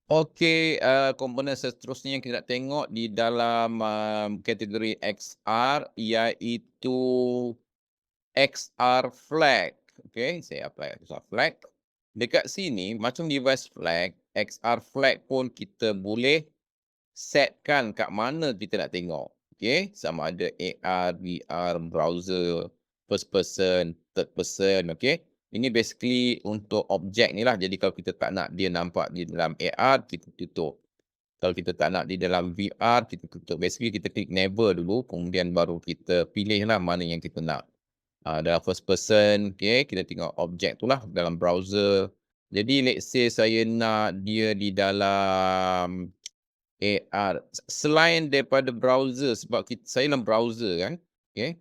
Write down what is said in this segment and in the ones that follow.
Okey, komponen seterusnya yang kita nak tengok di dalam, kategori XR iaitu XR flag. Okey, saya apply XR flag. Dekat sini macam device flag, XR flag pun kita boleh setkan kat mana kita nak tengok. Okey, sama ada AR, VR, browser, first person, third person, okey. Ini basically untuk objek ni lah. Jadi kalau kita tak nak dia nampak di dalam AR, kita tutup. Kalau kita tak nak di dalam VR, kita tutup. Basically kita klik never dulu, kemudian baru kita pilih lah mana yang kita nak. Dalam first person, okey, kita tengok objek tu lah dalam browser. Jadi let's say saya nak dia di dalam AR. Selain daripada browser sebab saya dalam browser kan, okey.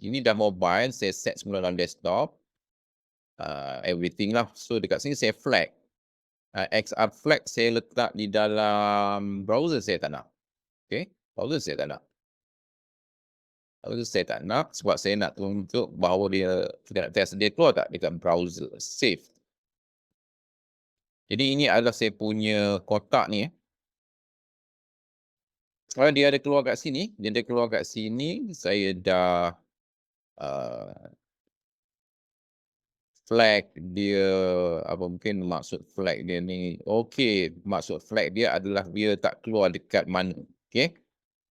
Ini dah mobile, saya set semula dalam desktop, everything lah. So dekat sini saya flag. XR flag saya letak di dalam browser saya tak nak. Okey, browser saya tak nak. Browser saya tak nak sebab saya nak tunjuk bahawa kita nak test dia keluar tak dekat browser, save. Jadi ini adalah saya punya kotak ni. Kalau dia ada keluar kat sini, saya dah uh, flag dia, apa mungkin maksud flag dia ni, okey, maksud flag dia adalah dia tak keluar dekat mana, okey?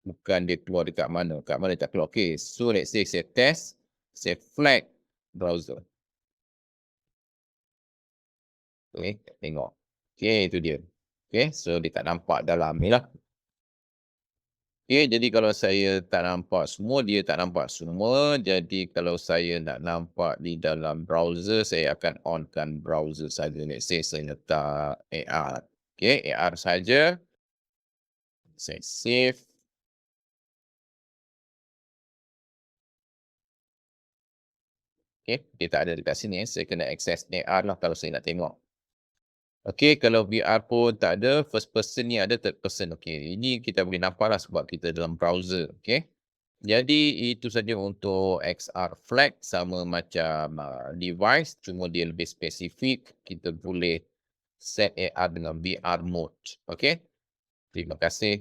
Bukan dia keluar dekat mana dia tak keluar. Okey, so let's say saya test, saya flag browser. Okey, tengok. Okey, itu dia. Okey, so dia tak nampak dalam ni lah. Okey, jadi kalau saya tak nampak semua, dia tak nampak semua. Jadi kalau saya nak nampak di dalam browser, saya akan onkan browser saja. Let's say saya letak AR. Okey, AR saja. Saya save. Okey, dia tak ada dekat sini. Saya kena access AR lah kalau saya nak tengok. Okey, kalau VR pun tak ada, first person ni ada, third person. Okey, ini kita boleh nampak lah sebab kita dalam browser. Okey. Jadi itu saja untuk XR flag, sama macam device, cuma dia lebih spesifik. Kita boleh set AR dengan VR mode. Okey. Terima kasih.